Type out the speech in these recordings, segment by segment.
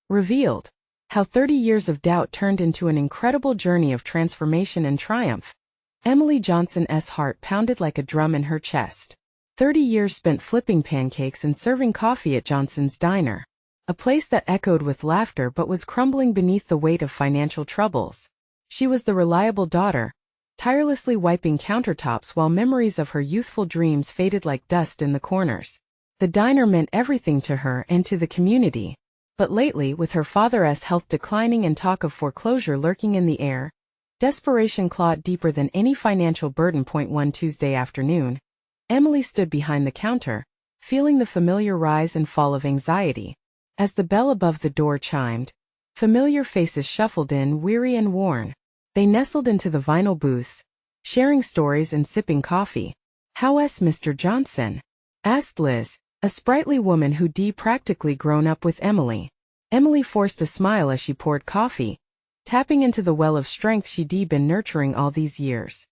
Revealed. How 30 years of doubt turned into an incredible journey of transformation and triumph. Emily Johnson's heart pounded like a drum in her chest. 30 years spent flipping pancakes and serving coffee at Johnson's Diner. A place that echoed with laughter but was crumbling beneath the weight of financial troubles. She was the reliable daughter, tirelessly wiping countertops while memories of her youthful dreams faded like dust in the corners. The diner meant everything to her and to the community. But lately, with her father's health declining and talk of foreclosure lurking in the air, desperation clawed deeper than any financial burden. One Tuesday afternoon, Emily stood behind the counter, feeling the familiar rise and fall of anxiety. As the bell above the door chimed, familiar faces shuffled in, weary and worn. They nestled into the vinyl booths, sharing stories and sipping coffee. "How's Mr. Johnson?" asked Liz, a sprightly woman who'd practically grown up with Emily. Emily forced a smile as she poured coffee, tapping into the well of strength she'd been nurturing all these years.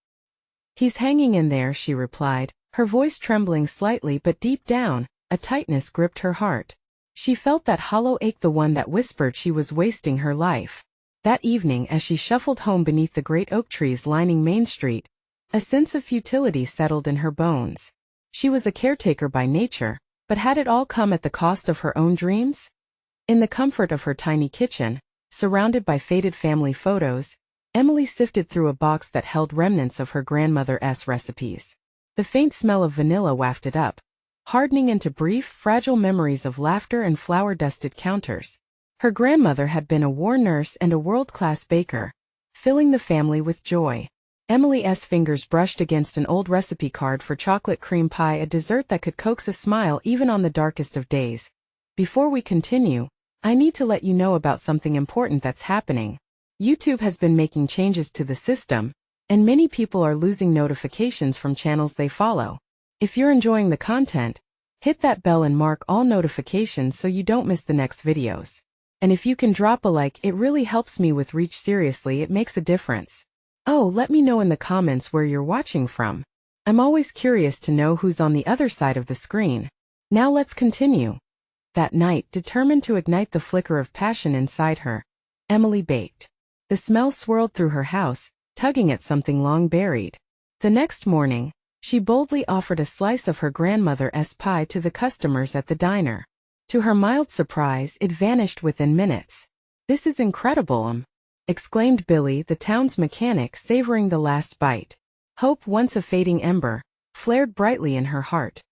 "He's hanging in there," she replied, her voice trembling slightly, but deep down, a tightness gripped her heart. She felt that hollow ache, the one that whispered she was wasting her life. That evening, as she shuffled home beneath the great oak trees lining Main Street, a sense of futility settled in her bones. She was a caretaker by nature, but had it all come at the cost of her own dreams? In the comfort of her tiny kitchen, surrounded by faded family photos, Emily sifted through a box that held remnants of her grandmother's recipes. The faint smell of vanilla wafted up, hardening into brief, fragile memories of laughter and flour-dusted counters. Her grandmother had been a war nurse and a world-class baker, filling the family with joy. Emily's fingers brushed against an old recipe card for chocolate cream pie, a dessert that could coax a smile even on the darkest of days. "Before we continue, I need to let you know about something important that's happening. YouTube has been making changes to the system, and many people are losing notifications from channels they follow. If you're enjoying the content, hit that bell and mark all notifications so you don't miss the next videos. And if you can drop a like, it really helps me with reach. Seriously, it makes a difference. Oh, let me know in the comments where you're watching from. I'm always curious to know who's on the other side of the screen. Now let's continue." That night, determined to ignite the flicker of passion inside her, Emily baked. The smell swirled through her house, tugging at something long buried. The next morning, she boldly offered a slice of her grandmother's pie to the customers at the diner. To her mild surprise, it vanished within minutes. "This is incredible," exclaimed Billy, the town's mechanic, savoring the last bite. Hope, once a fading ember, flared brightly in her heart.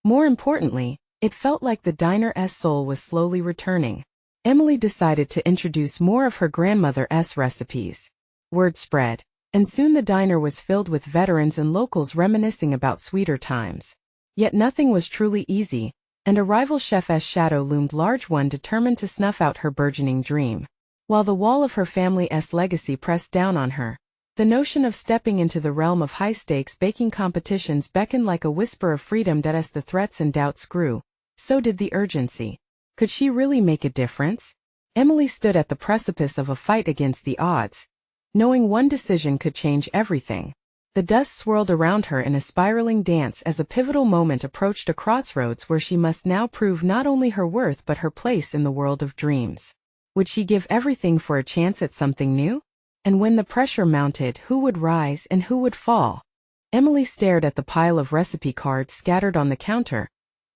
More importantly, it felt like the diner's soul was slowly returning. Emily decided to introduce more of her grandmother's recipes. Word spread, and soon the diner was filled with veterans and locals reminiscing about sweeter times. Yet nothing was truly easy, and a rival chef's shadow loomed large, one determined to snuff out her burgeoning dream. While the wall of her family's legacy pressed down on her, the notion of stepping into the realm of high-stakes baking competitions beckoned like a whisper of freedom. As the threats and doubts grew, so did the urgency. Could she really make a difference? Emily stood at the precipice of a fight against the odds, knowing one decision could change everything. The dust swirled around her in a spiraling dance as a pivotal moment approached, a crossroads where she must now prove not only her worth but her place in the world of dreams. Would she give everything for a chance at something new? And when the pressure mounted, who would rise and who would fall? Emily stared at the pile of recipe cards scattered on the counter,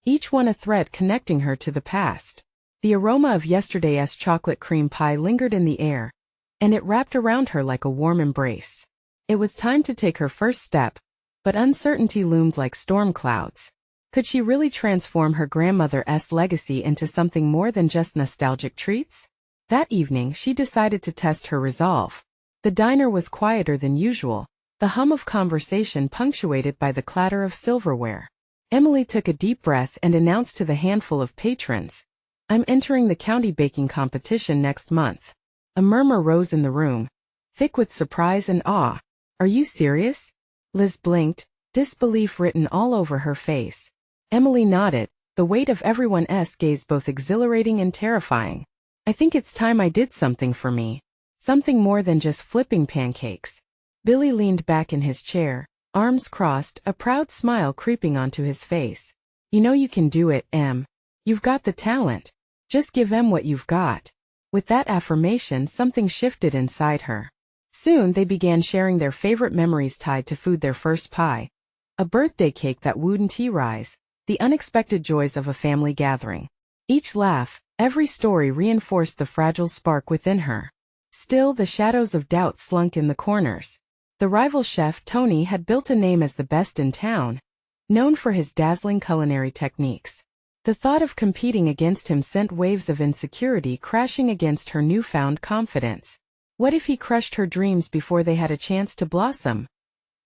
each one a thread connecting her to the past. The aroma of yesterday's chocolate cream pie lingered in the air, and it wrapped around her like a warm embrace. It was time to take her first step, but uncertainty loomed like storm clouds. Could she really transform her grandmother's legacy into something more than just nostalgic treats? That evening, she decided to test her resolve. The diner was quieter than usual, the hum of conversation punctuated by the clatter of silverware. Emily took a deep breath and announced to the handful of patrons, "I'm entering the county baking competition next month." A murmur rose in the room, thick with surprise and awe. "Are you serious?" Liz blinked, disbelief written all over her face. Emily nodded, the weight of everyone's gaze both exhilarating and terrifying. "I think it's time I did something for me. Something more than just flipping pancakes." Billy leaned back in his chair, arms crossed, a proud smile creeping onto his face. "You know you can do it, Em. You've got the talent. Just give Em what you've got." With that affirmation, something shifted inside her. Soon they began sharing their favorite memories tied to food: their first pie, a birthday cake that wouldn't rise, the unexpected joys of a family gathering. Each laugh, every story reinforced the fragile spark within her. Still, the shadows of doubt slunk in the corners. The rival chef, Tony, had built a name as the best in town, known for his dazzling culinary techniques. The thought of competing against him sent waves of insecurity crashing against her newfound confidence. What if he crushed her dreams before they had a chance to blossom?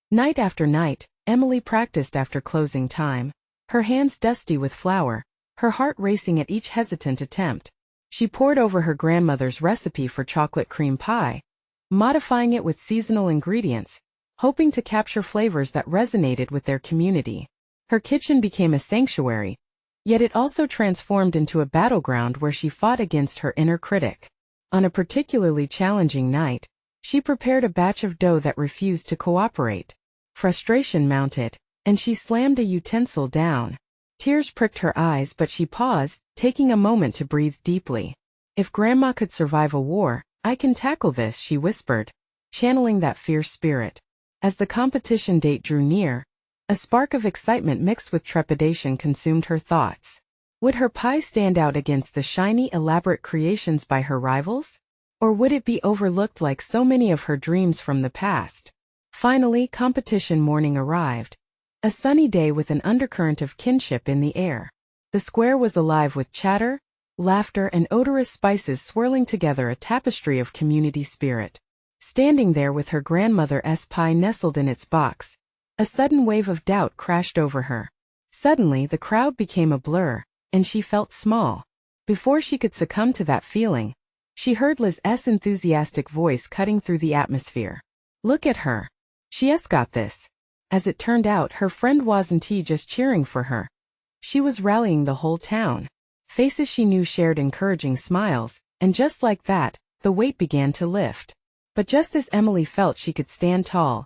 Night after night, Emily practiced after closing time, her hands dusty with flour, her heart racing at each hesitant attempt. She pored over her grandmother's recipe for chocolate cream pie, modifying it with seasonal ingredients, hoping to capture flavors that resonated with their community. Her kitchen became a sanctuary, yet it also transformed into a battleground where she fought against her inner critic. On a particularly challenging night, she prepared a batch of dough that refused to cooperate. Frustration mounted, and she slammed a utensil down. Tears pricked her eyes, but she paused, taking a moment to breathe deeply. "If Grandma could survive a war, I can tackle this," she whispered, channeling that fierce spirit. As the competition date drew near, a spark of excitement mixed with trepidation consumed her thoughts. Would her pie stand out against the shiny, elaborate creations by her rivals? Or would it be overlooked like so many of her dreams from the past? Finally, competition morning arrived. A sunny day with an undercurrent of kinship in the air. The square was alive with chatter, laughter, and odorous spices swirling together, a tapestry of community spirit. Standing there with her grandmother's pie nestled in its box, a sudden wave of doubt crashed over her. Suddenly, the crowd became a blur, and she felt small. Before she could succumb to that feeling, she heard Liz's enthusiastic voice cutting through the atmosphere. "Look at her. She's got this." As it turned out, her friend wasn't just cheering for her. She was rallying the whole town. Faces she knew shared encouraging smiles, and just like that, the weight began to lift. But just as Emily felt she could stand tall,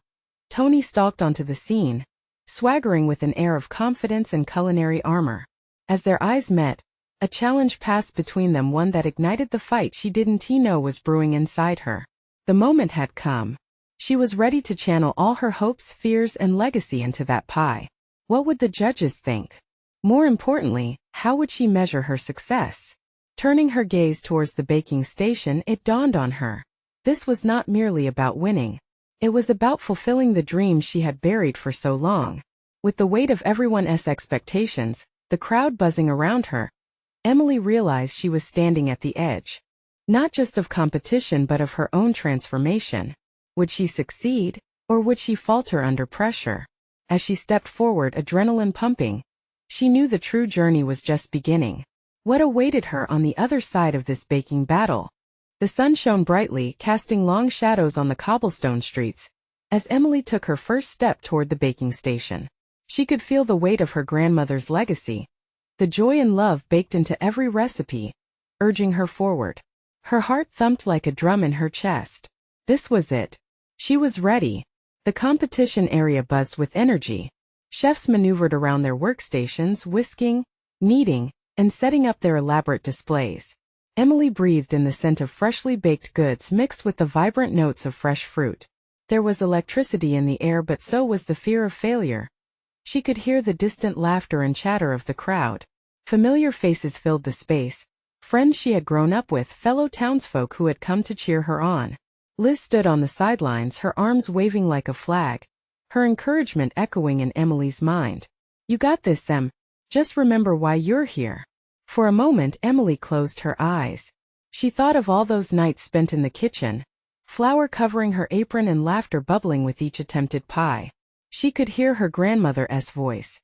Tony stalked onto the scene, swaggering with an air of confidence and culinary armor. As their eyes met, a challenge passed between them, one that ignited the fight she didn't know was brewing inside her. The moment had come. She was ready to channel all her hopes, fears, and legacy into that pie. What would the judges think? More importantly, how would she measure her success? Turning her gaze towards the baking station, it dawned on her. This was not merely about winning. It was about fulfilling the dream she had buried for so long. With the weight of everyone's expectations, the crowd buzzing around her, Emily realized she was standing at the edge. Not just of competition but of her own transformation. Would she succeed, or would she falter under pressure? As she stepped forward, adrenaline pumping, she knew the true journey was just beginning. What awaited her on the other side of this baking battle? The sun shone brightly, casting long shadows on the cobblestone streets, as Emily took her first step toward the baking station. She could feel the weight of her grandmother's legacy, the joy and love baked into every recipe, urging her forward. Her heart thumped like a drum in her chest. This was it. She was ready. The competition area buzzed with energy. Chefs maneuvered around their workstations, whisking, kneading, and setting up their elaborate displays. Emily breathed in the scent of freshly baked goods mixed with the vibrant notes of fresh fruit. There was electricity in the air, but so was the fear of failure. She could hear the distant laughter and chatter of the crowd. Familiar faces filled the space, friends she had grown up with, fellow townsfolk who had come to cheer her on. Liz stood on the sidelines, her arms waving like a flag, her encouragement echoing in Emily's mind. "You got this, Em. Just remember why you're here." For a moment, Emily closed her eyes. She thought of all those nights spent in the kitchen, flour covering her apron and laughter bubbling with each attempted pie. She could hear her grandmother's voice.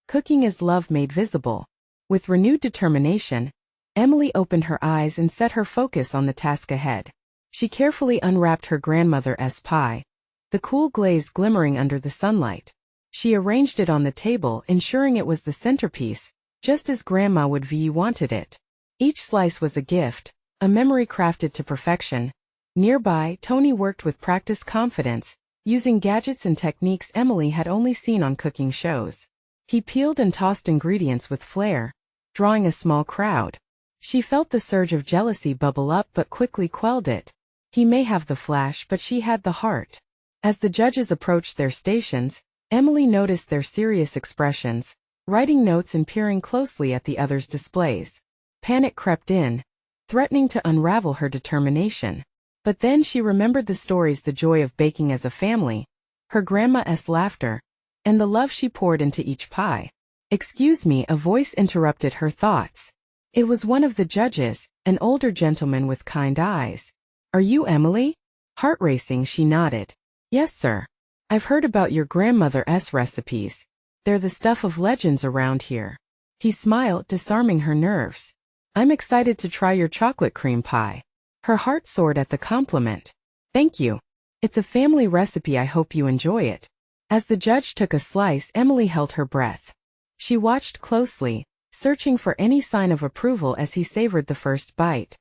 Cooking is love made visible. With renewed determination, Emily opened her eyes and set her focus on the task ahead. She carefully unwrapped her grandmother's pie, the cool glaze glimmering under the sunlight. She arranged it on the table, ensuring it was the centerpiece, just as Grandma would have wanted it. Each slice was a gift, a memory crafted to perfection. Nearby, Tony worked with practiced confidence, using gadgets and techniques Emily had only seen on cooking shows. He peeled and tossed ingredients with flair, drawing a small crowd. She felt the surge of jealousy bubble up but quickly quelled it. He may have the flash, but she had the heart. As the judges approached their stations, Emily noticed their serious expressions, writing notes and peering closely at the others' displays. Panic crept in, threatening to unravel her determination. But then she remembered the stories, the joy of baking as a family, her grandma's laughter, and the love she poured into each pie. "Excuse me," a voice interrupted her thoughts. It was one of the judges, an older gentleman with kind eyes. "Are you Emily?" Heart racing, she nodded. "Yes, sir. I've heard about your grandmother's recipes. They're the stuff of legends around here." He smiled, disarming her nerves. "I'm excited to try your chocolate cream pie." Her heart soared at the compliment. "Thank you. It's a family recipe. I hope you enjoy it." As the judge took a slice, Emily held her breath. She watched closely, searching for any sign of approval as he savored the first bite.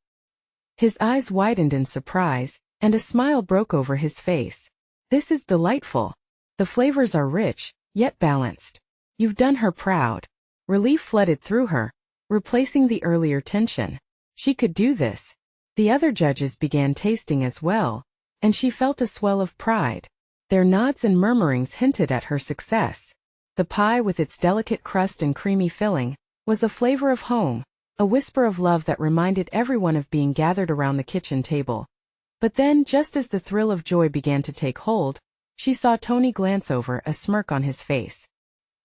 His eyes widened in surprise, and a smile broke over his face. "This is delightful. The flavors are rich, yet balanced." You've done her proud. Relief flooded through her, replacing the earlier tension. She could do this. The other judges began tasting as well, and she felt a swell of pride. Their nods and murmurings hinted at her success. The pie, with its delicate crust and creamy filling, was a flavor of home, a whisper of love that reminded everyone of being gathered around the kitchen table. But then, just as the thrill of joy began to take hold, she saw Tony glance over, a smirk on his face.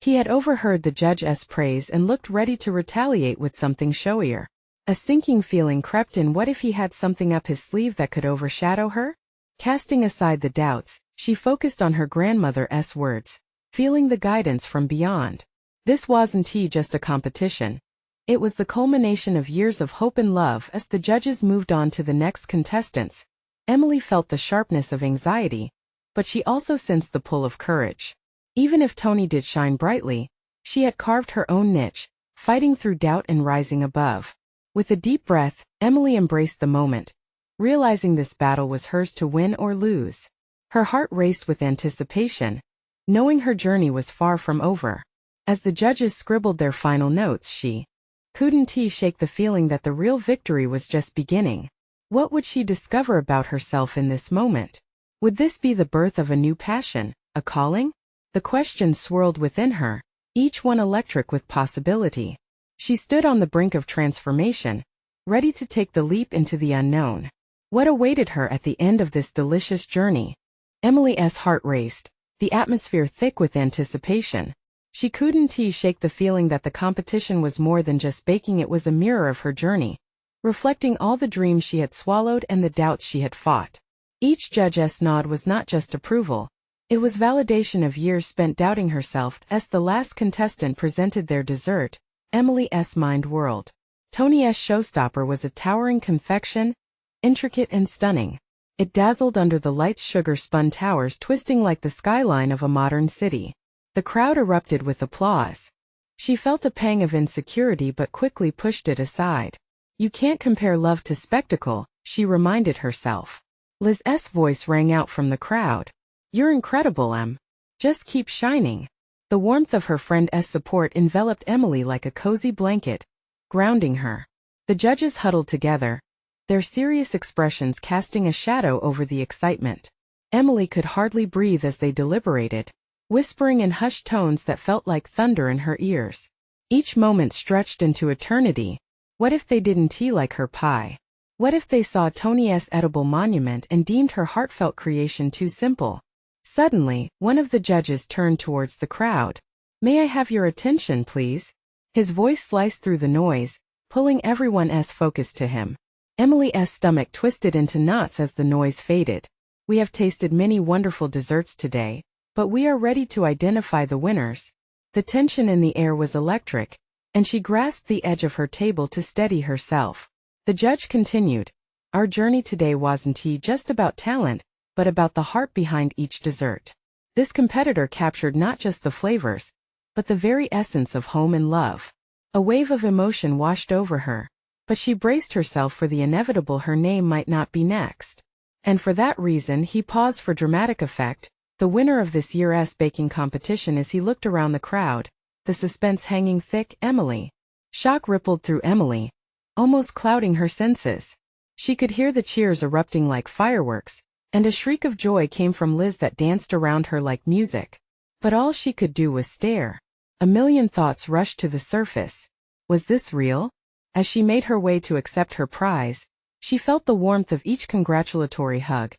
He had overheard the judge's praise and looked ready to retaliate with something showier. A sinking feeling crept in. What if he had something up his sleeve that could overshadow her? Casting aside the doubts, she focused on her grandmother's words, feeling the guidance from beyond. This wasn't just a competition. It was the culmination of years of hope and love. As the judges moved on to the next contestants, Emily felt the sharpness of anxiety, but she also sensed the pull of courage. Even if Tony did shine brightly, she had carved her own niche, fighting through doubt and rising above. With a deep breath, Emily embraced the moment, realizing this battle was hers to win or lose. Her heart raced with anticipation, knowing her journey was far from over. As the judges scribbled their final notes, she couldn't shake the feeling that the real victory was just beginning. What would she discover about herself in this moment? Would this be the birth of a new passion, a calling? The questions swirled within her, each one electric with possibility. She stood on the brink of transformation, ready to take the leap into the unknown. What awaited her at the end of this delicious journey? Emily's heart raced, the atmosphere thick with anticipation. She couldn't shake the feeling that the competition was more than just baking. It was a mirror of her journey, reflecting all the dreams she had swallowed and the doubts she had fought. Each judge's nod was not just approval. It was validation of years spent doubting herself. As the last contestant presented their dessert, Emily's mind whirled. Tony's showstopper was a towering confection, intricate and stunning. It dazzled under the lights, sugar-spun towers twisting like the skyline of a modern city. The crowd erupted with applause. She felt a pang of insecurity but quickly pushed it aside. You can't compare love to spectacle, she reminded herself. Liz's voice rang out from the crowd. You're incredible, Em. Just keep shining. The warmth of her friend's support enveloped Emily like a cozy blanket, grounding her. The judges huddled together, their serious expressions casting a shadow over the excitement. Emily could hardly breathe as they deliberated, whispering in hushed tones that felt like thunder in her ears. Each moment stretched into eternity. What if they didn't like her pie? What if they saw Tony's edible monument and deemed her heartfelt creation too simple? Suddenly, one of the judges turned towards the crowd. May I have your attention, please? His voice sliced through the noise, pulling everyone's focus to him. Emily's stomach twisted into knots as the noise faded. We have tasted many wonderful desserts today, but we are ready to identify the winners. The tension in the air was electric, and she grasped the edge of her table to steady herself. The judge continued, Our journey today wasn't just about talent, but about the heart behind each dessert. This competitor captured not just the flavors, but the very essence of home and love. A wave of emotion washed over her, but she braced herself for the inevitable. Her name might not be next. And for that reason he paused for dramatic effect, the winner of this year's baking competition. As he looked around the crowd, the suspense hanging thick, Emily. Shock rippled through Emily, almost clouding her senses. She could hear the cheers erupting like fireworks, and a shriek of joy came from Liz that danced around her like music. But all she could do was stare. A million thoughts rushed to the surface. Was this real? As she made her way to accept her prize, she felt the warmth of each congratulatory hug,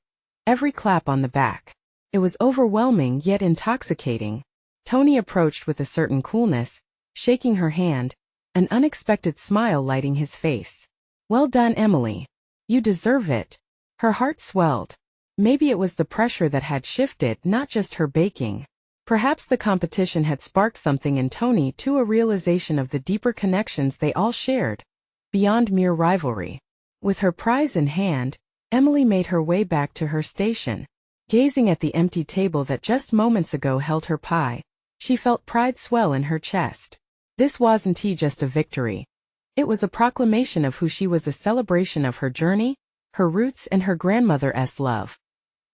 every clap on the back. It was overwhelming yet intoxicating. Tony approached with a certain coolness, shaking her hand, an unexpected smile lighting his face. "Well done, Emily. You deserve it." Her heart swelled. Maybe it was the pressure that had shifted, not just her baking. Perhaps the competition had sparked something in Tony to a realization of the deeper connections they all shared, beyond mere rivalry. With her prize in hand, Emily made her way back to her station. Gazing at the empty table that just moments ago held her pie, she felt pride swell in her chest. This wasn't just a victory. It was a proclamation of who she was, a celebration of her journey, her roots, and her grandmother's love.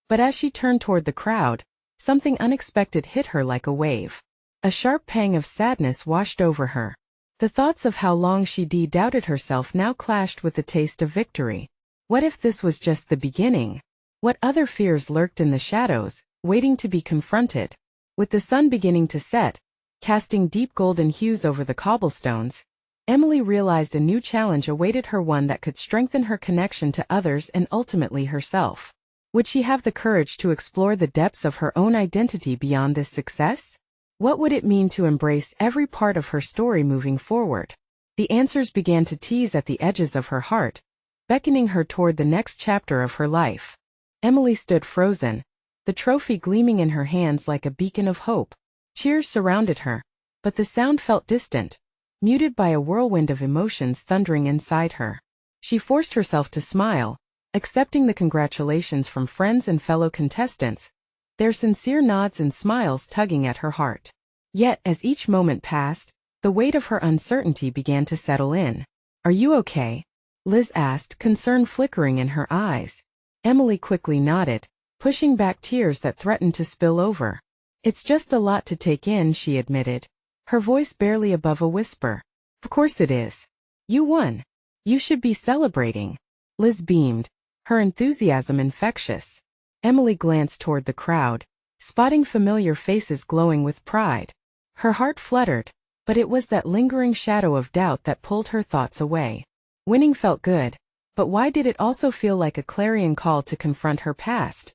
But as she turned toward the crowd, something unexpected hit her like a wave. A sharp pang of sadness washed over her. The thoughts of how long she'd doubted herself now clashed with the taste of victory. What if this was just the beginning? What other fears lurked in the shadows, waiting to be confronted? With the sun beginning to set, casting deep golden hues over the cobblestones, Emily realized a new challenge awaited her, one that could strengthen her connection to others and ultimately herself. Would she have the courage to explore the depths of her own identity beyond this success? What would it mean to embrace every part of her story moving forward? The answers began to tease at the edges of her heart, beckoning her toward the next chapter of her life. Emily stood frozen, the trophy gleaming in her hands like a beacon of hope. Cheers surrounded her, but the sound felt distant, muted by a whirlwind of emotions thundering inside her. She forced herself to smile, accepting the congratulations from friends and fellow contestants, their sincere nods and smiles tugging at her heart. Yet, as each moment passed, the weight of her uncertainty began to settle in. "Are you okay?" Liz asked, concern flickering in her eyes. Emily quickly nodded, pushing back tears that threatened to spill over. "It's just a lot to take in," she admitted, her voice barely above a whisper. "Of course it is. You won. You should be celebrating." Liz beamed, her enthusiasm infectious. Emily glanced toward the crowd, spotting familiar faces glowing with pride. Her heart fluttered, but it was that lingering shadow of doubt that pulled her thoughts away. Winning felt good, but why did it also feel like a clarion call to confront her past?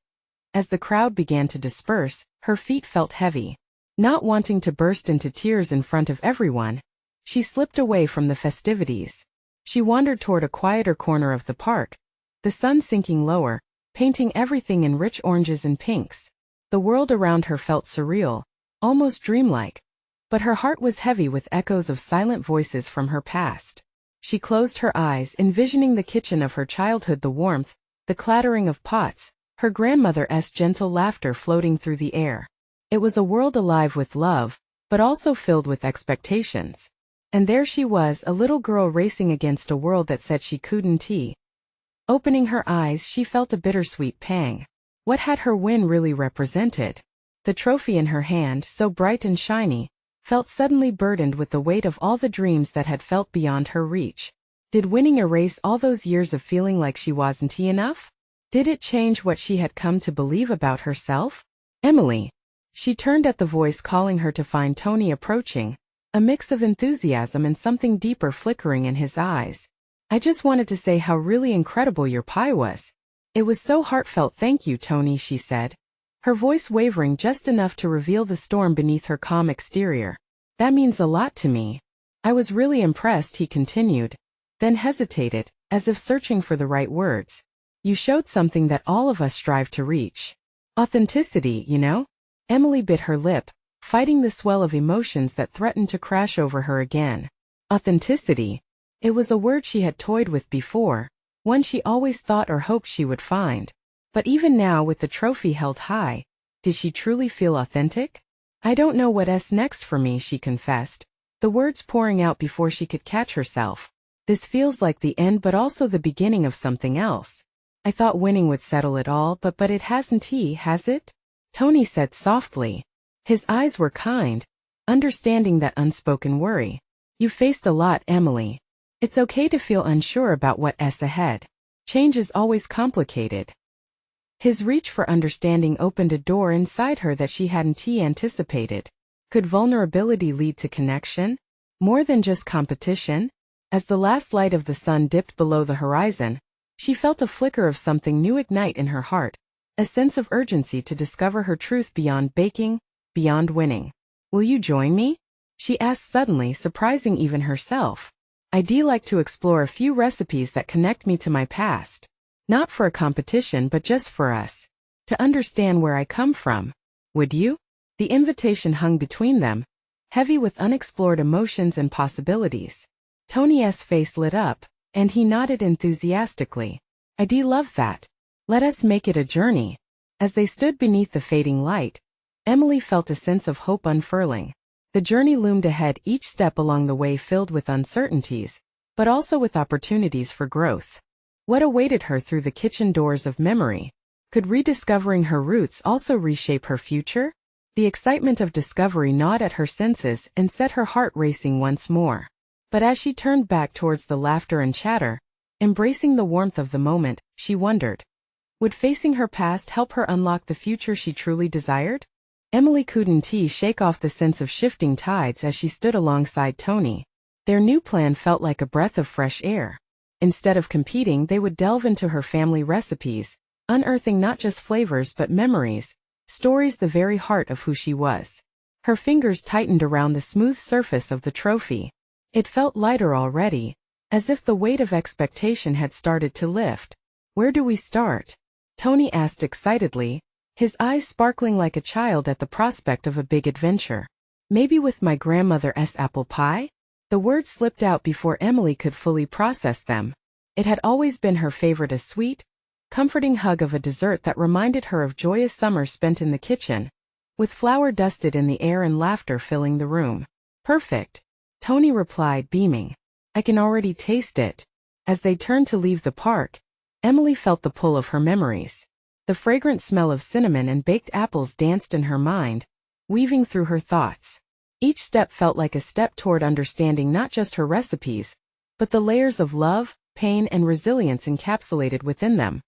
As the crowd began to disperse, her feet felt heavy. Not wanting to burst into tears in front of everyone, she slipped away from the festivities. She wandered toward a quieter corner of the park, the sun sinking lower, painting everything in rich oranges and pinks. The world around her felt surreal, almost dreamlike, but her heart was heavy with echoes of silent voices from her past. She closed her eyes, envisioning the kitchen of her childhood, the warmth, the clattering of pots, her grandmother's gentle laughter floating through the air. It was a world alive with love, but also filled with expectations. And there she was, a little girl racing against a world that said she couldn't. Opening her eyes, she felt a bittersweet pang. What had her win really represented? The trophy in her hand, so bright and shiny, felt suddenly burdened with the weight of all the dreams that had felt beyond her reach. Did winning erase all those years of feeling like she wasn't enough? Did it change what she had come to believe about herself? "Emily." She turned at the voice calling her to find Tony approaching, a mix of enthusiasm and something deeper flickering in his eyes. "I just wanted to say how really incredible your pie was. It was so heartfelt." "Thank you, Tony," she said, her voice wavering just enough to reveal the storm beneath her calm exterior. "That means a lot to me." "I was really impressed," he continued, then hesitated, as if searching for the right words. "You showed something that all of us strive to reach. Authenticity, you know?" Emily bit her lip, fighting the swell of emotions that threatened to crash over her again. Authenticity. It was a word she had toyed with before, one she always thought or hoped she would find. But even now, with the trophy held high, did she truly feel authentic? "I don't know what's next for me," she confessed, the words pouring out before she could catch herself. "This feels like the end but also the beginning of something else. I thought winning would settle it all, but it hasn't, has it?" Tony said softly. His eyes were kind, understanding that unspoken worry. "You faced a lot, Emily. It's okay to feel unsure about what's ahead. Change is always complicated. His reach for understanding opened a door inside her that she hadn't anticipated. Could vulnerability lead to connection? More than just competition? As the last light of the sun dipped below the horizon, she felt a flicker of something new ignite in her heart, a sense of urgency to discover her truth beyond baking, beyond winning. Will you join me? She asked suddenly, surprising even herself. I'd like to explore a few recipes that connect me to my past. Not for a competition but just for us. To understand where I come from. Would you? The invitation hung between them, heavy with unexplored emotions and possibilities. Tony's face lit up, and he nodded enthusiastically. I'd love that. Let us make it a journey. As they stood beneath the fading light, Emily felt a sense of hope unfurling. The journey loomed ahead, each step along the way filled with uncertainties, but also with opportunities for growth. What awaited her through the kitchen doors of memory? Could rediscovering her roots also reshape her future? The excitement of discovery gnawed at her senses and set her heart racing once more. But as she turned back towards the laughter and chatter, embracing the warmth of the moment, she wondered, would facing her past help her unlock the future she truly desired? Emily couldn't shake off the sense of shifting tides as she stood alongside Tony. Their new plan felt like a breath of fresh air. Instead of competing, they would delve into her family recipes, unearthing not just flavors but memories, stories, the very heart of who she was. Her fingers tightened around the smooth surface of the trophy. It felt lighter already, as if the weight of expectation had started to lift. Where do we start? Tony asked excitedly, his eyes sparkling like a child at the prospect of a big adventure. Maybe with my grandmother's apple pie? The words slipped out before Emily could fully process them. It had always been her favorite, a sweet, comforting hug of a dessert that reminded her of joyous summers spent in the kitchen, with flour dusted in the air and laughter filling the room. Perfect, Tony replied, beaming. I can already taste it. As they turned to leave the park, Emily felt the pull of her memories. The fragrant smell of cinnamon and baked apples danced in her mind, weaving through her thoughts. Each step felt like a step toward understanding not just her recipes, but the layers of love, pain, and resilience encapsulated within them.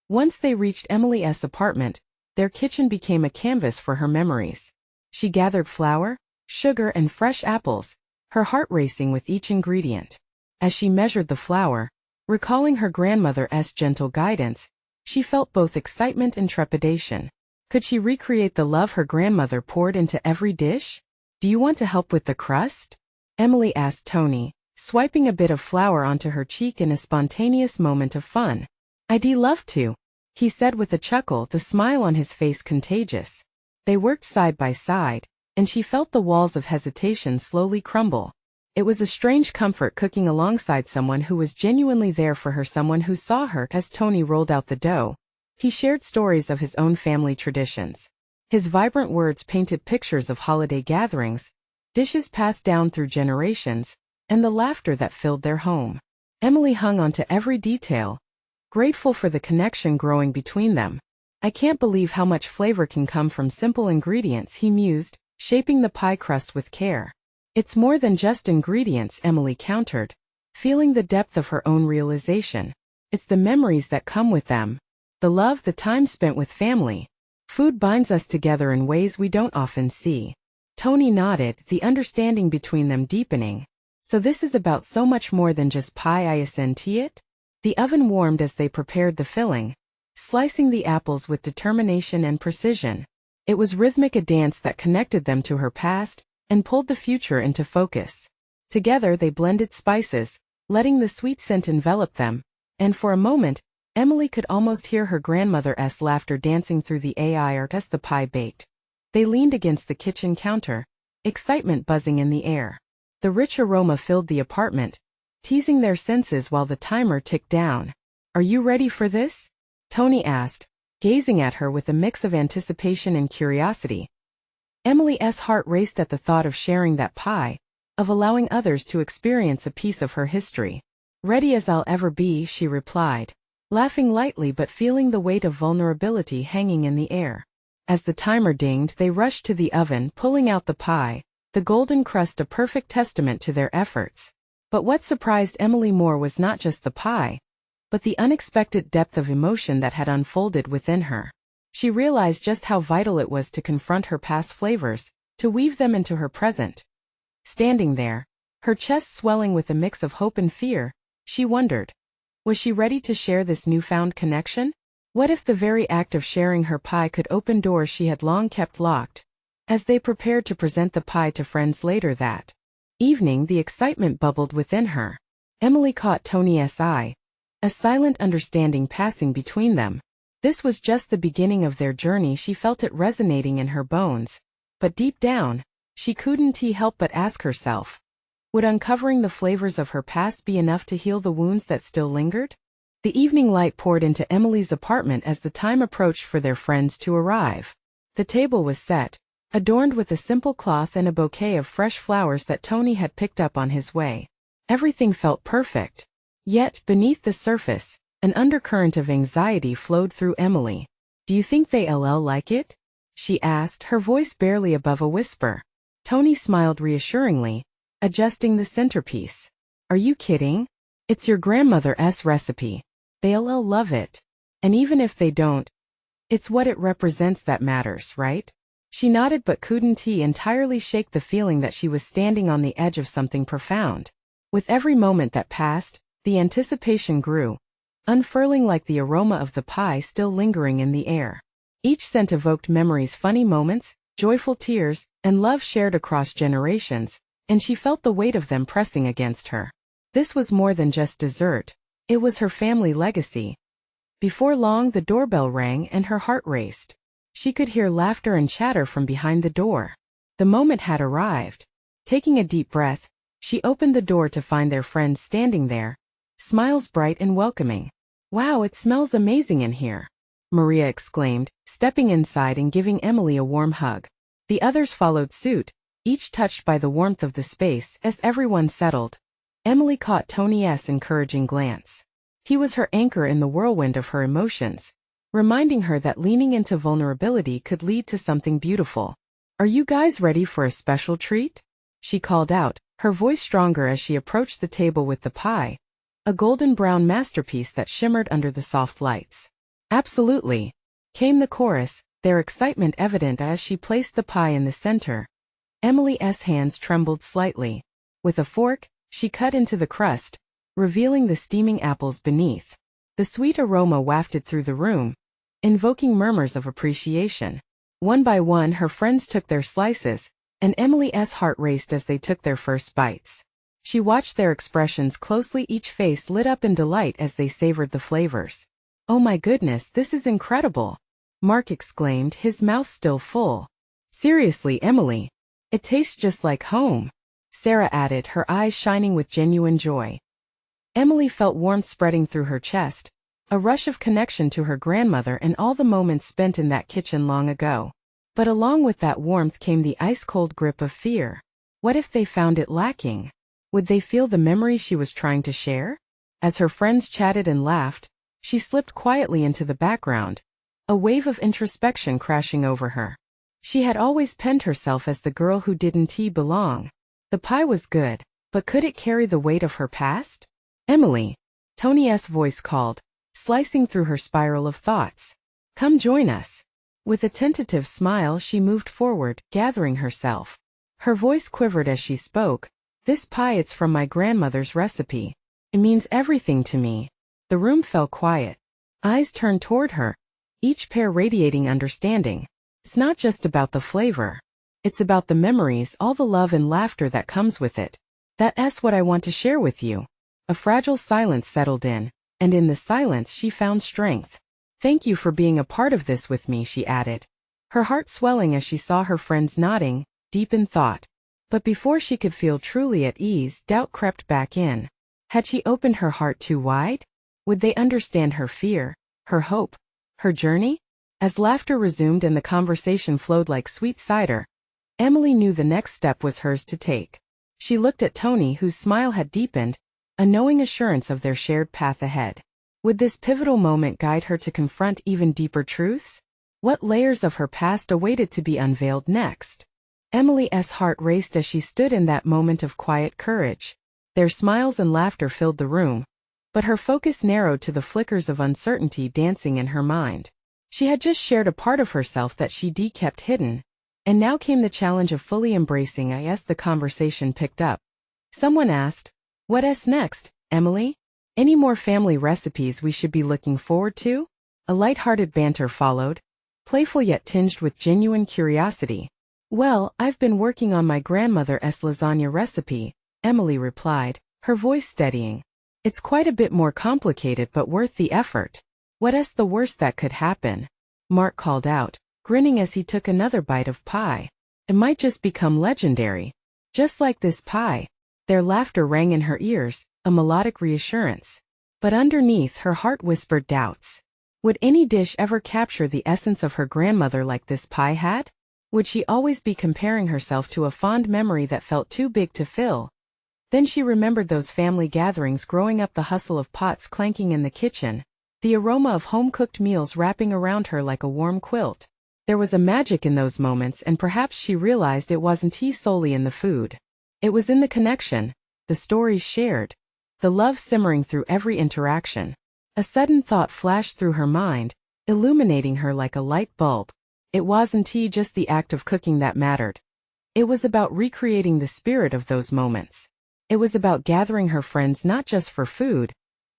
Once they reached Emily's apartment, their kitchen became a canvas for her memories. She gathered flour, sugar, and fresh apples, her heart racing with each ingredient. As she measured the flour, recalling her grandmother's gentle guidance, she felt both excitement and trepidation. Could she recreate the love her grandmother poured into every dish? Do you want to help with the crust? Emily asked Tony, swiping a bit of flour onto her cheek in a spontaneous moment of fun. I'd love to, he said with a chuckle, the smile on his face contagious. They worked side by side, and she felt the walls of hesitation slowly crumble. It was a strange comfort cooking alongside someone who was genuinely there for her, someone who saw her. As Tony rolled out the dough, he shared stories of his own family traditions. His vibrant words painted pictures of holiday gatherings, dishes passed down through generations, and the laughter that filled their home. Emily hung on to every detail, grateful for the connection growing between them. I can't believe how much flavor can come from simple ingredients, he mused, shaping the pie crust with care. It's more than just ingredients, Emily countered, feeling the depth of her own realization. It's the memories that come with them. The love, the time spent with family. Food binds us together in ways we don't often see. Tony nodded, the understanding between them deepening. So this is about so much more than just pie, isn't it? The oven warmed as they prepared the filling, slicing the apples with determination and precision. It was rhythmic, a dance that connected them to her past and pulled the future into focus. Together they blended spices, letting the sweet scent envelop them, and for a moment, Emily could almost hear her grandmother's laughter dancing through the air as the pie baked. They leaned against the kitchen counter, excitement buzzing in the air. The rich aroma filled the apartment, teasing their senses while the timer ticked down. Are you ready for this? Tony asked, gazing at her with a mix of anticipation and curiosity. Emily's heart raced at the thought of sharing that pie, of allowing others to experience a piece of her history. Ready as I'll ever be, she replied, laughing lightly but feeling the weight of vulnerability hanging in the air. As the timer dinged, they rushed to the oven, pulling out the pie, the golden crust a perfect testament to their efforts. But what surprised Emily more was not just the pie, but the unexpected depth of emotion that had unfolded within her. She realized just how vital it was to confront her past flavors, to weave them into her present. Standing there, her chest swelling with a mix of hope and fear, she wondered, was she ready to share this newfound connection? What if the very act of sharing her pie could open doors she had long kept locked? As they prepared to present the pie to friends later that evening, the excitement bubbled within her. Emily caught Tony's eye, a silent understanding passing between them. This was just the beginning of their journey. She felt it resonating in her bones. But deep down, she couldn't help but ask herself, would uncovering the flavors of her past be enough to heal the wounds that still lingered? The evening light poured into Emily's apartment as the time approached for their friends to arrive. The table was set, adorned with a simple cloth and a bouquet of fresh flowers that Tony had picked up on his way. Everything felt perfect. Yet, beneath the surface, an undercurrent of anxiety flowed through Emily. Do you think they'll like it? She asked, her voice barely above a whisper. Tony smiled reassuringly, adjusting the centerpiece. Are you kidding? It's your grandmother's recipe. They'll love it. And even if they don't, it's what it represents that matters, right? She nodded but couldn't entirely shake the feeling that she was standing on the edge of something profound. With every moment that passed, the anticipation grew, unfurling like the aroma of the pie still lingering in the air. Each scent evoked memories, funny moments, joyful tears, and love shared across generations, and she felt the weight of them pressing against her. This was more than just dessert. It was her family legacy. Before long, the doorbell rang and her heart raced. She could hear laughter and chatter from behind the door. The moment had arrived. Taking a deep breath, she opened the door to find their friends standing there, smiles bright and welcoming. Wow, it smells amazing in here, Maria exclaimed, stepping inside and giving Emily a warm hug. The others followed suit, each touched by the warmth of the space. As everyone settled, Emily caught Tony's encouraging glance. He was her anchor in the whirlwind of her emotions, reminding her that leaning into vulnerability could lead to something beautiful. Are you guys ready for a special treat? She called out, her voice stronger as she approached the table with the pie, a golden brown masterpiece that shimmered under the soft lights. Absolutely, came the chorus, their excitement evident as she placed the pie in the center. Emily's hands trembled slightly. With a fork, she cut into the crust, revealing the steaming apples beneath. The sweet aroma wafted through the room, invoking murmurs of appreciation. One by one, her friends took their slices, and Emily's heart raced as they took their first bites. She watched their expressions closely, each face lit up in delight as they savored the flavors. Oh my goodness, this is incredible, Mark exclaimed, his mouth still full. Seriously, Emily, it tastes just like home, Sarah added, her eyes shining with genuine joy. Emily felt warmth spreading through her chest, a rush of connection to her grandmother and all the moments spent in that kitchen long ago. But along with that warmth came the ice-cold grip of fear. What if they found it lacking? Would they feel the memories she was trying to share? As her friends chatted and laughed, she slipped quietly into the background, a wave of introspection crashing over her. She had always penned herself as the girl who didn't belong. The pie was good, but could it carry the weight of her past? Emily, Tony's voice called, slicing through her spiral of thoughts. Come join us. With a tentative smile, she moved forward, gathering herself. Her voice quivered as she spoke. This pie, it's from my grandmother's recipe. It means everything to me. The room fell quiet. Eyes turned toward her, each pair radiating understanding. It's not just about the flavor. It's about the memories, all the love and laughter that comes with it. That's what I want to share with you. A fragile silence settled in, and in the silence she found strength. Thank you for being a part of this with me, she added, her heart swelling as she saw her friends nodding, deep in thought. But before she could feel truly at ease, doubt crept back in. Had she opened her heart too wide? Would they understand her fear, her hope, her journey? As laughter resumed and the conversation flowed like sweet cider, Emily knew the next step was hers to take. She looked at Tony, whose smile had deepened, a knowing assurance of their shared path ahead. Would this pivotal moment guide her to confront even deeper truths? What layers of her past awaited to be unveiled next? Emily's heart raced as she stood in that moment of quiet courage. Their smiles and laughter filled the room, but her focus narrowed to the flickers of uncertainty dancing in her mind. She had just shared a part of herself that she kept hidden, and now came the challenge of fully embracing it. As the conversation picked up, someone asked, "What's next, Emily? Any more family recipes we should be looking forward to?" A light-hearted banter followed, playful yet tinged with genuine curiosity. "Well, I've been working on my grandmother's lasagna recipe," Emily replied, her voice steadying. "It's quite a bit more complicated but worth the effort." "What's the worst that could happen?" Mark called out, grinning as he took another bite of pie. "It might just become legendary. Just like this pie." Their laughter rang in her ears, a melodic reassurance. But underneath her heart whispered doubts. Would any dish ever capture the essence of her grandmother like this pie had? Would she always be comparing herself to a fond memory that felt too big to fill? Then she remembered those family gatherings growing up, the hustle of pots clanking in the kitchen, the aroma of home-cooked meals wrapping around her like a warm quilt. There was a magic in those moments, and perhaps she realized it wasn't solely in the food. It was in the connection, the stories shared, the love simmering through every interaction. A sudden thought flashed through her mind, illuminating her like a light bulb. It wasn't just the act of cooking that mattered. It was about recreating the spirit of those moments. It was about gathering her friends not just for food,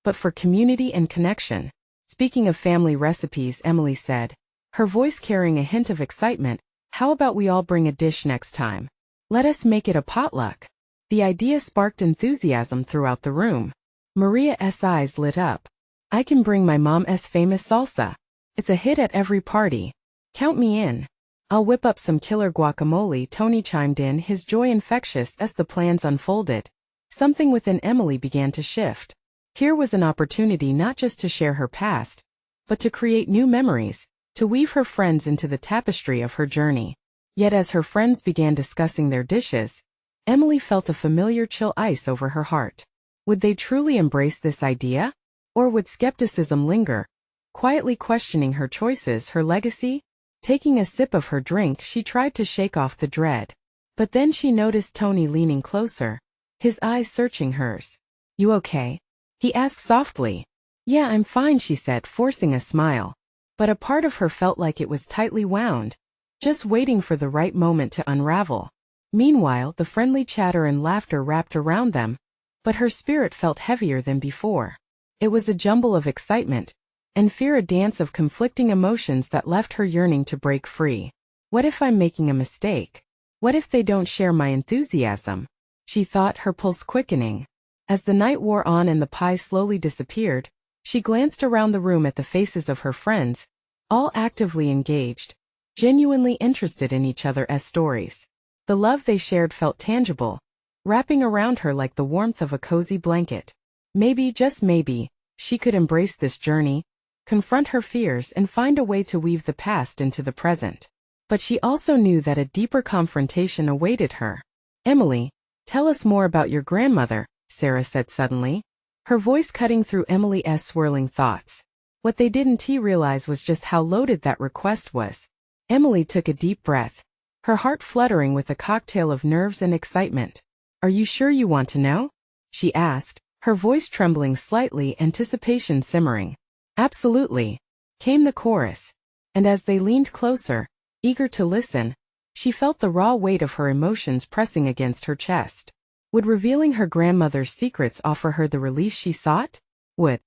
but for community and connection. "Speaking of family recipes," Emily said, her voice carrying a hint of excitement, "how about we all bring a dish next time? Let us make it a potluck." The idea sparked enthusiasm throughout the room. Maria's eyes lit up. "I can bring my mom's famous salsa. It's a hit at every party. Count me in." "I'll whip up some killer guacamole," Tony chimed in, his joy infectious as the plans unfolded. Something within Emily began to shift. Here was an opportunity not just to share her past, but to create new memories, to weave her friends into the tapestry of her journey. Yet as her friends began discussing their dishes, Emily felt a familiar chill ice over her heart. Would they truly embrace this idea? Or would skepticism linger, quietly questioning her choices, her legacy? Taking a sip of her drink, she tried to shake off the dread. But then she noticed Tony leaning closer, his eyes searching hers. "You okay?" he asked softly. "Yeah, I'm fine," she said, forcing a smile. But a part of her felt like it was tightly wound, just waiting for the right moment to unravel. Meanwhile, the friendly chatter and laughter wrapped around them, but her spirit felt heavier than before. It was a jumble of excitement and fear, a dance of conflicting emotions that left her yearning to break free. "What if I'm making a mistake? What if they don't share my enthusiasm?" she thought, her pulse quickening. As the night wore on and the pie slowly disappeared, she glanced around the room at the faces of her friends, all actively engaged, genuinely interested in each other's stories. The love they shared felt tangible, wrapping around her like the warmth of a cozy blanket. Maybe, just maybe, she could embrace this journey, confront her fears, and find a way to weave the past into the present. But she also knew that a deeper confrontation awaited her. "Emily, tell us more about your grandmother," Sarah said suddenly, her voice cutting through Emily's swirling thoughts. What they didn't realize was just how loaded that request was. Emily took a deep breath, her heart fluttering with a cocktail of nerves and excitement. "Are you sure you want to know?" she asked, her voice trembling slightly, anticipation simmering. "Absolutely," came the chorus. And as they leaned closer, eager to listen, she felt the raw weight of her emotions pressing against her chest. Would revealing her grandmother's secrets offer her the release she sought? Would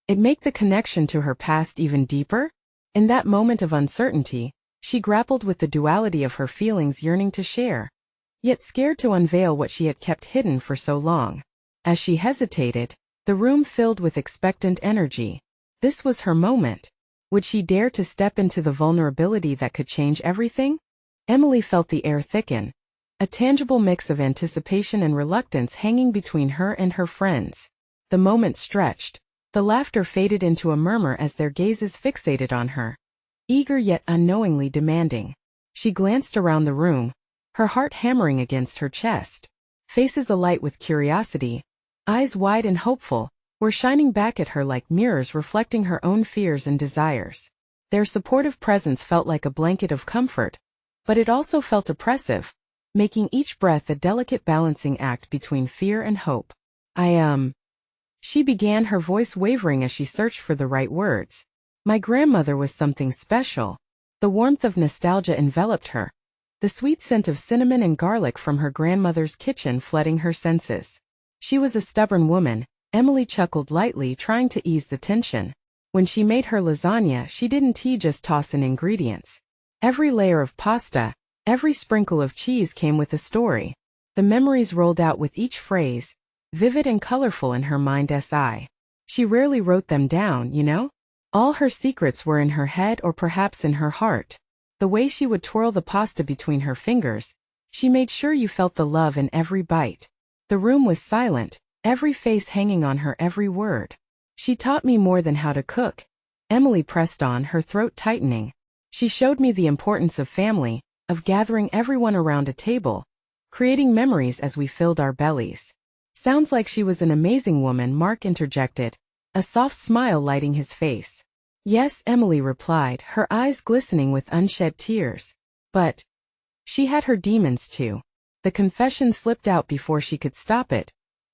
it make the connection to her past even deeper? In that moment of uncertainty, she grappled with the duality of her feelings, yearning to share, yet scared to unveil what she had kept hidden for so long. As she hesitated, the room filled with expectant energy. This was her moment. Would she dare to step into the vulnerability that could change everything? Emily felt the air thicken, a tangible mix of anticipation and reluctance hanging between her and her friends. The moment stretched. The laughter faded into a murmur as their gazes fixated on her, eager yet unknowingly demanding. She glanced around the room, her heart hammering against her chest. Faces alight with curiosity, eyes wide and hopeful, were shining back at her like mirrors reflecting her own fears and desires. Their supportive presence felt like a blanket of comfort, but it also felt oppressive, making each breath a delicate balancing act between fear and hope. I. She began, her voice wavering as she searched for the right words. My grandmother was something special. The warmth of nostalgia enveloped her, the sweet scent of cinnamon and garlic from her grandmother's kitchen flooding her senses. She was a stubborn woman, Emily chuckled lightly, trying to ease the tension. When she made her lasagna, she didn't just toss in ingredients. Every layer of pasta, every sprinkle of cheese came with a story. The memories rolled out with each phrase, vivid and colorful in her mind's eye. She rarely wrote them down, you know? All her secrets were in her head or perhaps in her heart. The way she would twirl the pasta between her fingers, she made sure you felt the love in every bite. The room was silent, every face hanging on her every word. She taught me more than how to cook. Emily pressed on, her throat tightening. She showed me the importance of family, of gathering everyone around a table, creating memories as we filled our bellies. Sounds like she was an amazing woman, Mark interjected, a soft smile lighting his face. Yes, Emily replied, her eyes glistening with unshed tears. But she had her demons too. The confession slipped out before she could stop it,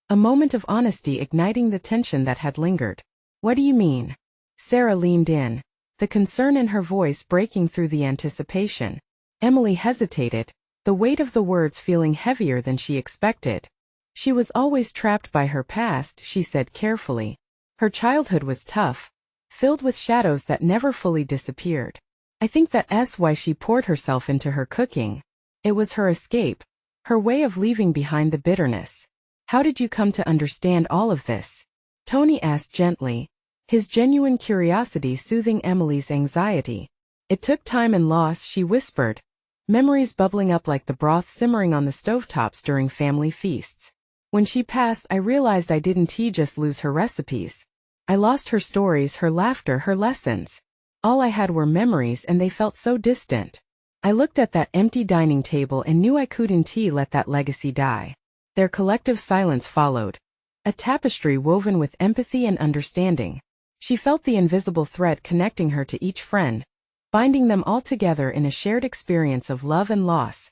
a moment of honesty igniting the tension that had lingered. What do you mean? Sarah leaned in, the concern in her voice breaking through the anticipation. Emily hesitated, the weight of the words feeling heavier than she expected. She was always trapped by her past, she said carefully. Her childhood was tough, filled with shadows that never fully disappeared. I think that's why she poured herself into her cooking. It was her escape, her way of leaving behind the bitterness. How did you come to understand all of this? Tony asked gently, his genuine curiosity soothing Emily's anxiety. It took time and loss, she whispered, memories bubbling up like the broth simmering on the stovetops during family feasts. When she passed, I realized I didn't just lose her recipes. I lost her stories, her laughter, her lessons. All I had were memories, and they felt so distant. I looked at that empty dining table and knew I couldn't let that legacy die. Their collective silence followed, a tapestry woven with empathy and understanding. She felt the invisible thread connecting her to each friend, binding them all together in a shared experience of love and loss.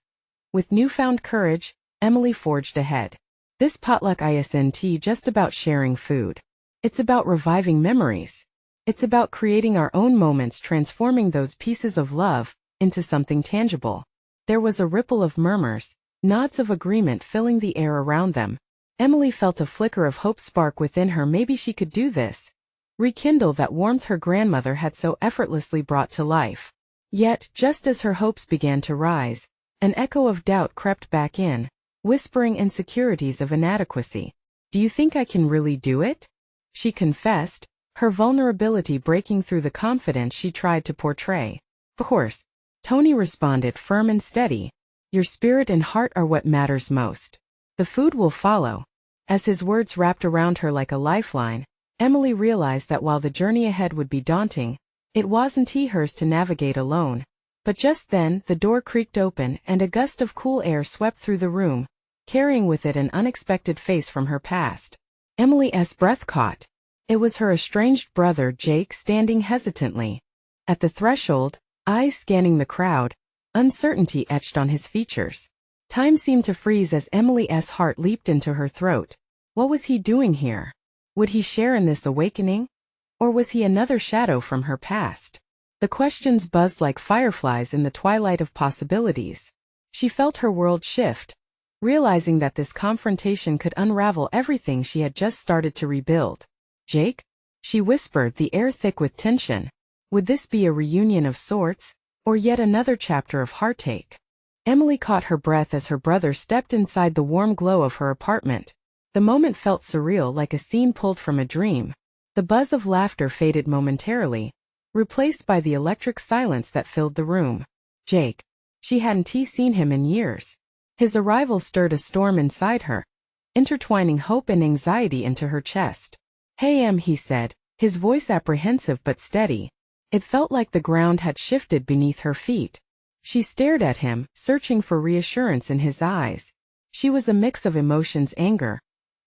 With newfound courage, Emily forged ahead. This potluck isn't just about sharing food. It's about reviving memories. It's about creating our own moments, transforming those pieces of love into something tangible. There was a ripple of murmurs, nods of agreement filling the air around them. Emily felt a flicker of hope spark within her. Maybe she could do this. Rekindle that warmth her grandmother had so effortlessly brought to life. Yet, just as her hopes began to rise, an echo of doubt crept back in, whispering insecurities of inadequacy. Do you think I can really do it? She confessed, her vulnerability breaking through the confidence she tried to portray. Of course, Tony responded, firm and steady. Your spirit and heart are what matters most. The food will follow. As his words wrapped around her like a lifeline, Emily realized that while the journey ahead would be daunting, it wasn't hers to navigate alone. But just then, the door creaked open and a gust of cool air swept through the room, carrying with it an unexpected face from her past. Emily's breath caught. It was her estranged brother Jake standing hesitantly at the threshold, eyes scanning the crowd, uncertainty etched on his features. Time seemed to freeze as Emily's heart leaped into her throat. What was he doing here? Would he share in this awakening? Or was he another shadow from her past? The questions buzzed like fireflies in the twilight of possibilities. She felt her world shift, realizing that this confrontation could unravel everything she had just started to rebuild. Jake? She whispered, the air thick with tension. Would this be a reunion of sorts, or yet another chapter of heartache? Emily caught her breath as her brother stepped inside the warm glow of her apartment. The moment felt surreal, like a scene pulled from a dream. The buzz of laughter faded momentarily, replaced by the electric silence that filled the room. Jake. She hadn't seen him in years. His arrival stirred a storm inside her, intertwining hope and anxiety into her chest. Hey he said, his voice apprehensive but steady. It felt like the ground had shifted beneath her feet. She stared at him, searching for reassurance in his eyes. She was a mix of emotions, anger,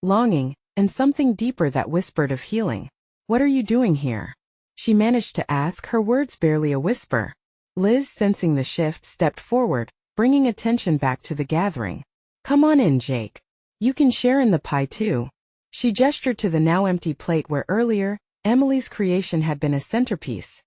longing, and something deeper that whispered of healing. What are you doing here? She managed to ask, her words barely a whisper. Liz, sensing the shift, stepped forward, bringing attention back to the gathering. Come on in, Jake. You can share in the pie too. She gestured to the now empty plate where earlier, Emily's creation had been a centerpiece.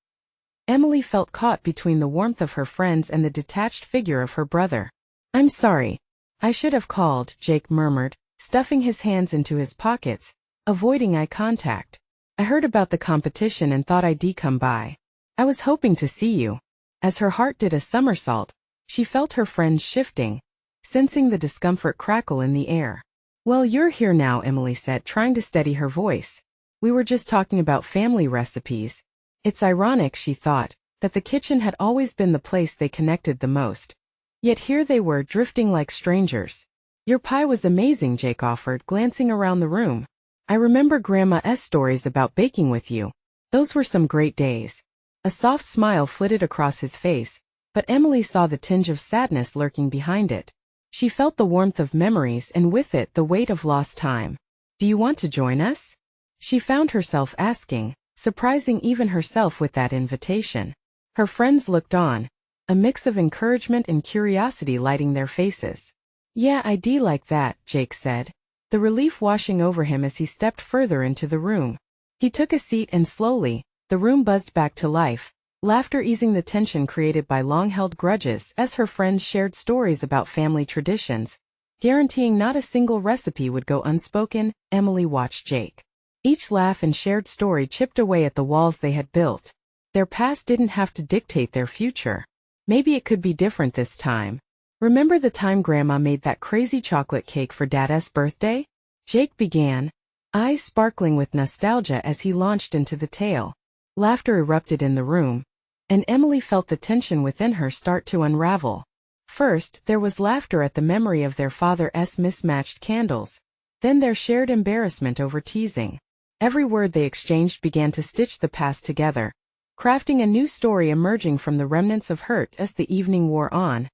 Emily felt caught between the warmth of her friends and the detached figure of her brother. "I'm sorry. I should have called," Jake murmured, stuffing his hands into his pockets, avoiding eye contact. "I heard about the competition and thought I'd come by. I was hoping to see you." As her heart did a somersault, she felt her friends shifting, sensing the discomfort crackle in the air. "Well, you're here now," Emily said, trying to steady her voice. "We were just talking about family recipes." It's ironic, she thought, that the kitchen had always been the place they connected the most. Yet here they were, drifting like strangers. "Your pie was amazing," Jake offered, glancing around the room. "I remember Grandma's stories about baking with you. Those were some great days." A soft smile flitted across his face, but Emily saw the tinge of sadness lurking behind it. She felt the warmth of memories and with it the weight of lost time. "Do you want to join us?" she found herself asking, surprising even herself with that invitation. Her friends looked on, a mix of encouragement and curiosity lighting their faces. "Yeah, I'd like that," Jake said, the relief washing over him as he stepped further into the room. He took a seat and slowly, the room buzzed back to life, laughter easing the tension created by long-held grudges as her friends shared stories about family traditions, guaranteeing not a single recipe would go unspoken. Emily watched Jake. Each laugh and shared story chipped away at the walls they had built. Their past didn't have to dictate their future. Maybe it could be different this time. "Remember the time Grandma made that crazy chocolate cake for Dad's birthday?" Jake began, eyes sparkling with nostalgia as he launched into the tale. Laughter erupted in the room, and Emily felt the tension within her start to unravel. First, there was laughter at the memory of their father's mismatched candles. Then their shared embarrassment over teasing. Every word they exchanged began to stitch the past together, crafting a new story emerging from the remnants of hurt as the evening wore on.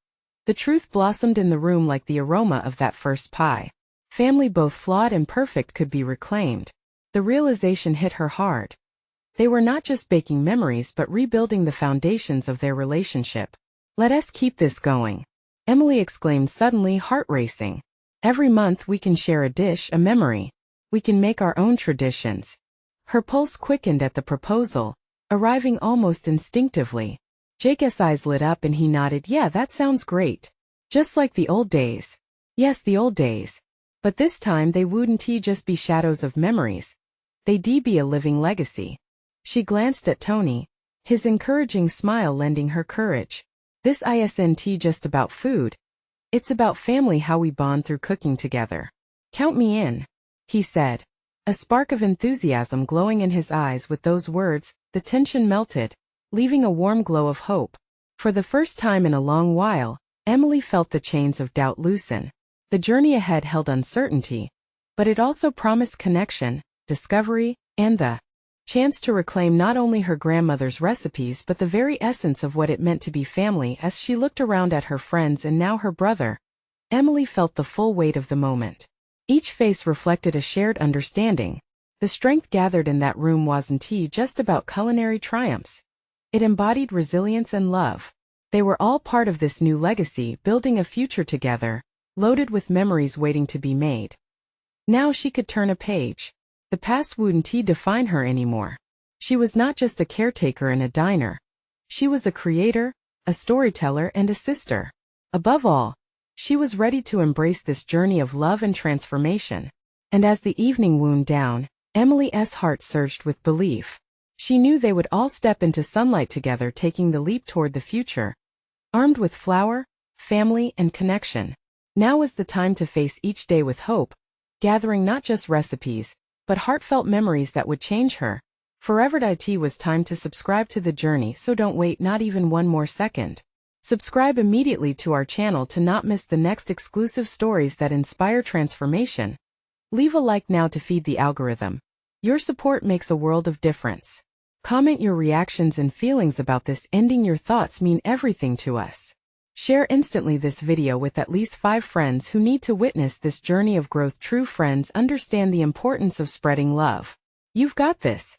The truth blossomed in the room like the aroma of that first pie. Family both flawed and perfect could be reclaimed. The realization hit her hard. They were not just baking memories but rebuilding the foundations of their relationship. "Let us keep this going," Emily exclaimed, suddenly heart racing. "Every month we can share a dish, a memory. We can make our own traditions." Her pulse quickened at the proposal, arriving almost instinctively. Jake's eyes lit up and he nodded. "Yeah, that sounds great. Just like the old days." Yes, the old days. But this time they wouldn't just be shadows of memories. They'd be a living legacy. She glanced at Tony, his encouraging smile lending her courage. "This isn't just about food. It's about family, how we bond through cooking together." "Count me in," he said, a spark of enthusiasm glowing in his eyes. With those words, the tension melted, leaving a warm glow of hope. For the first time in a long while, Emily felt the chains of doubt loosen. The journey ahead held uncertainty, but it also promised connection, discovery, and the chance to reclaim not only her grandmother's recipes but the very essence of what it meant to be family. As she looked around at her friends and now her brother, Emily felt the full weight of the moment. Each face reflected a shared understanding. The strength gathered in that room wasn't just about culinary triumphs. It embodied resilience and love. They were all part of this new legacy, building a future together, loaded with memories waiting to be made. Now she could turn a page. The past wouldn't define her anymore. She was not just a caretaker in a diner. She was a creator, a storyteller, and a sister. Above all, she was ready to embrace this journey of love and transformation. And as the evening wound down, Emily's heart surged with belief. She knew they would all step into sunlight together, taking the leap toward the future, armed with flour, family, and connection. Now was the time to face each day with hope, gathering not just recipes, but heartfelt memories that would change her forever. It was time to subscribe to the journey, so don't wait not even one more second. Subscribe immediately to our channel to not miss the next exclusive stories that inspire transformation. Leave a like now to feed the algorithm. Your support makes a world of difference. Comment your reactions and feelings about this ending. Your thoughts mean everything to us. Share instantly this video with at least 5 friends who need to witness this journey of growth. True friends understand the importance of spreading love. You've got this.